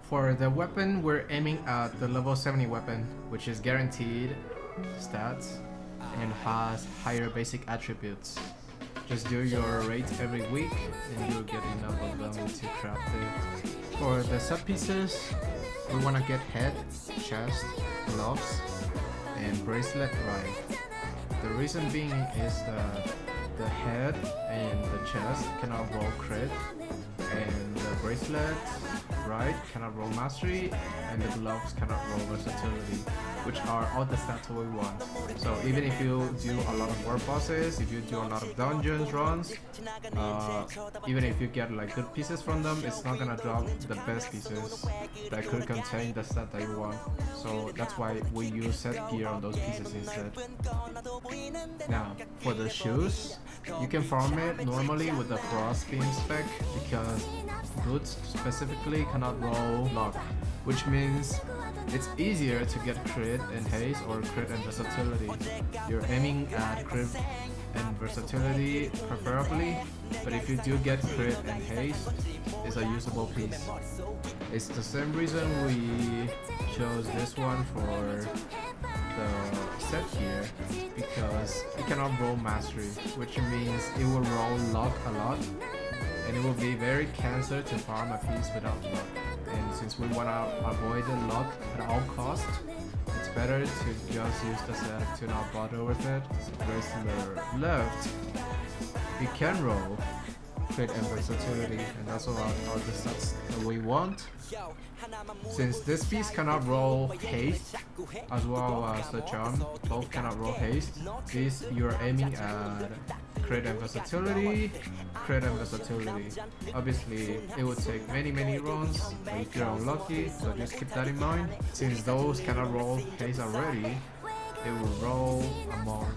For the weapon, we're aiming at the level 70 weapon, which is guaranteed stats and has higher basic attributes. Just do your rate every week and you'll get enough of them to craft it. For the sub pieces, we want to get head, chest, gloves, and bracelet right. The reason being is that the head and the chest cannot roll crit, and the bracelet right cannot roll mastery, and the gloves cannot roll versatility, which are all the stats we want. So even if you do a lot of world bosses, if you do a lot of dungeons runs, even if you get like good pieces from them, it's not gonna drop the best pieces that could contain the stat that you want. So that's why we use set gear on those pieces instead. Now for the shoes, you can farm it normally with the Frostbeam spec because boots specifically cannot roll luck, which means it's easier to get crit and haste or crit and versatility. You're aiming at crit and versatility preferably, but if you do get crit and haste, it's a usable piece. It's the same reason we chose this one for the set gear, because it cannot roll mastery, which means it will roll luck a lot, and it will be very cancer to farm a piece without luck. And since we want to avoid the luck at all costs, it's better to just use the set to not bother with it. Whereas on the left, it can roll crit and versatility, and that's all the stats that we want. Since this piece cannot roll haste as well as the charm, both cannot roll haste, this you're aiming at crit and versatility, crit and versatility. Obviously it would take many runs if you're unlucky, so just keep that in mind. Since those cannot roll haste already, it will roll among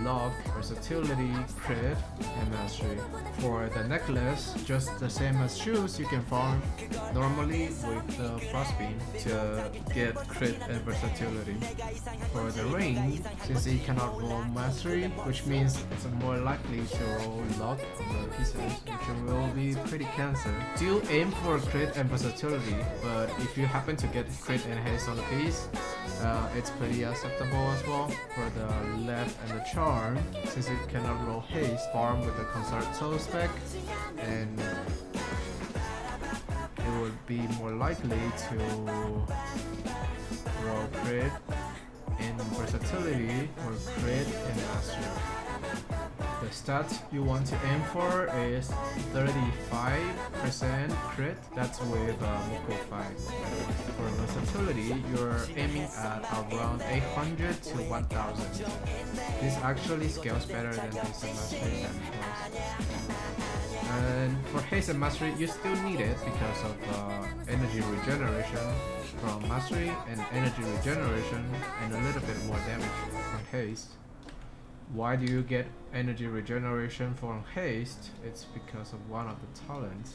luck, versatility, crit, and mastery. For the necklace, just the same as shoes, you can farm normally with the Frostbeam to get crit and versatility. For the ring, since it cannot roll mastery, which means it's more likely to roll luck on the pieces, which will be pretty cancer. Do aim for crit and versatility, but if you happen to get crit and haste on the piece, it's pretty acceptable as well. For the left and the charm, since it cannot roll haste, farm with the Concerto spec, and it would be more likely to roll crit and versatility or crit and mastery. The stat you want to aim for is 35% crit, that's with Moko 5. For versatility, you're aiming at around 800 to 1000. This actually scales better than Haste and Mastery and Force. And for Haste and Mastery, you still need it because of energy regeneration from Mastery and energy regeneration and a little bit more damage from Haste. Why do you get energy regeneration from haste? It's because of one of the talents.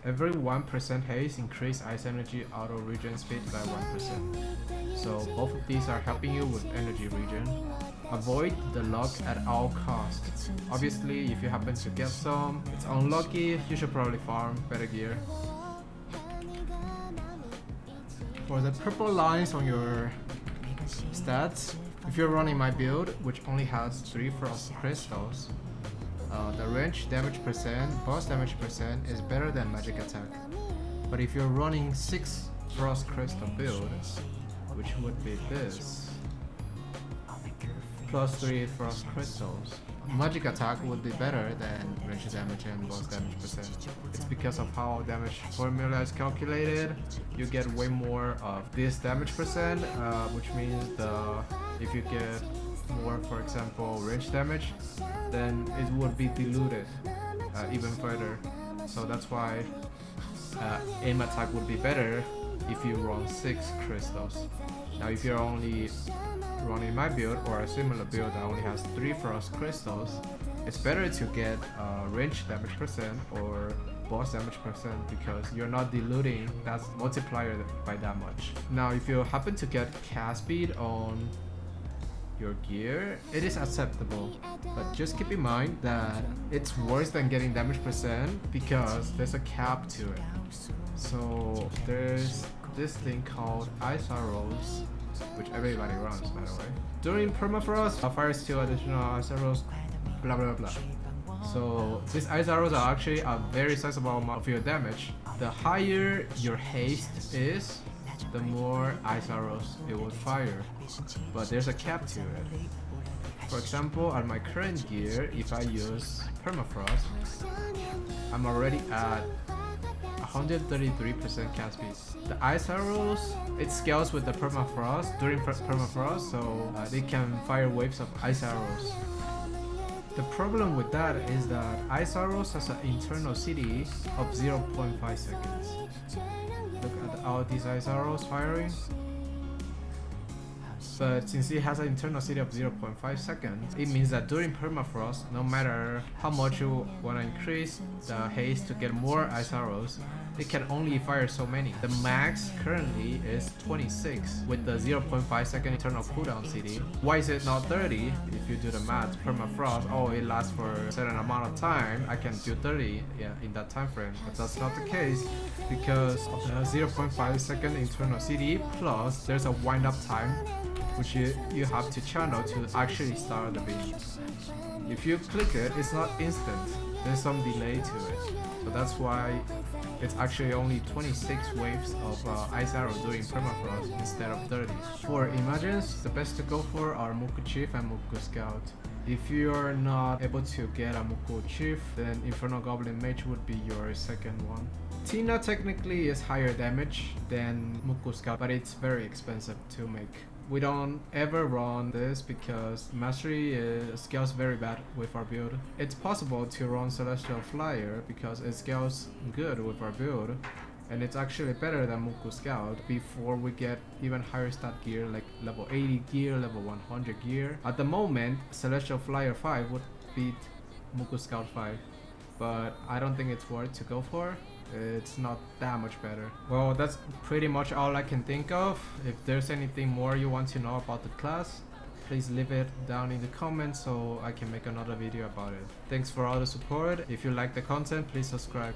Every 1% haste increase ice energy auto regen speed by 1%. So both of these are helping you with energy regen. Avoid the luck at all costs. Obviously, if you happen to get some, it's unlucky, you should probably farm better gear. For the purple lines on your stats, if you're running my build, which only has 3 frost crystals, the range damage percent, boss damage percent is better than magic attack. But if you're running 6 frost crystal build, which would be this, plus 3 frost crystals, magic attack would be better than range damage and boss damage percent. It's because of how damage formula is calculated. You get way more of this damage percent, which means if you get more, for example, range damage, then it would be diluted even further. So that's why aim attack would be better if you run 6 crystals. Now if you're only running my build or a similar build that only has 3 frost crystals, it's better to get range damage percent or boss damage percent because you're not diluting that multiplier by that much. Now if you happen to get cast speed on your gear, it is acceptable, but just keep in mind that it's worse than getting damage percent because there's a cap to it. So there's this thing called ice arrows, which everybody runs, by the way. During permafrost, fires 2 additional ice arrows, blah blah blah. So these ice arrows are actually a very sizable amount of your damage. The higher your haste is, the more ice arrows it will fire, but there's a cap to it. For example, at my current gear, if I use permafrost, I'm already at 133% cast speed. The ice arrows, it scales with the permafrost during permafrost, so they can fire waves of ice arrows. The problem with that is that ice arrows has an internal CD of 0.5 seconds. Look at all these ice arrows firing. But since it has an internal CD of 0.5 seconds, it means that during permafrost, no matter how much you want to increase the haste to get more ice arrows, it can only fire so many. The max currently is 26 with the 0.5 second internal cooldown CD. Why is it not 30? If you do the math, permafrost, oh, it lasts for a certain amount of time, I can do 30 in that time frame. But that's not the case because of the 0.5 second internal CD plus there's a wind up time which you have to channel to actually start the beam. If you click it, it's not instant. There's some delay to it. So that's why it's actually only 26 waves of ice arrow during permafrost instead of 30. For Imagines, the best to go for are Muku Chief and Muku Scout. If you're not able to get a Muku Chief, then Infernal Goblin Mage would be your second one. Tina technically is higher damage than Muku Scout, but it's very expensive to make. We don't ever run this because Mastery scales very bad with our build. It's possible to run Celestial Flyer because it scales good with our build, and it's actually better than Muku Scout before we get even higher stat gear like level 80 gear, level 100 gear. At the moment, Celestial Flyer 5 would beat Muku Scout 5, but I don't think it's worth to go for. It's not that much better. Well, that's pretty much all I can think of. If there's anything more you want to know about the class, please leave it down in the comments so I can make another video about it. Thanks for all the support. If you like the content, please subscribe.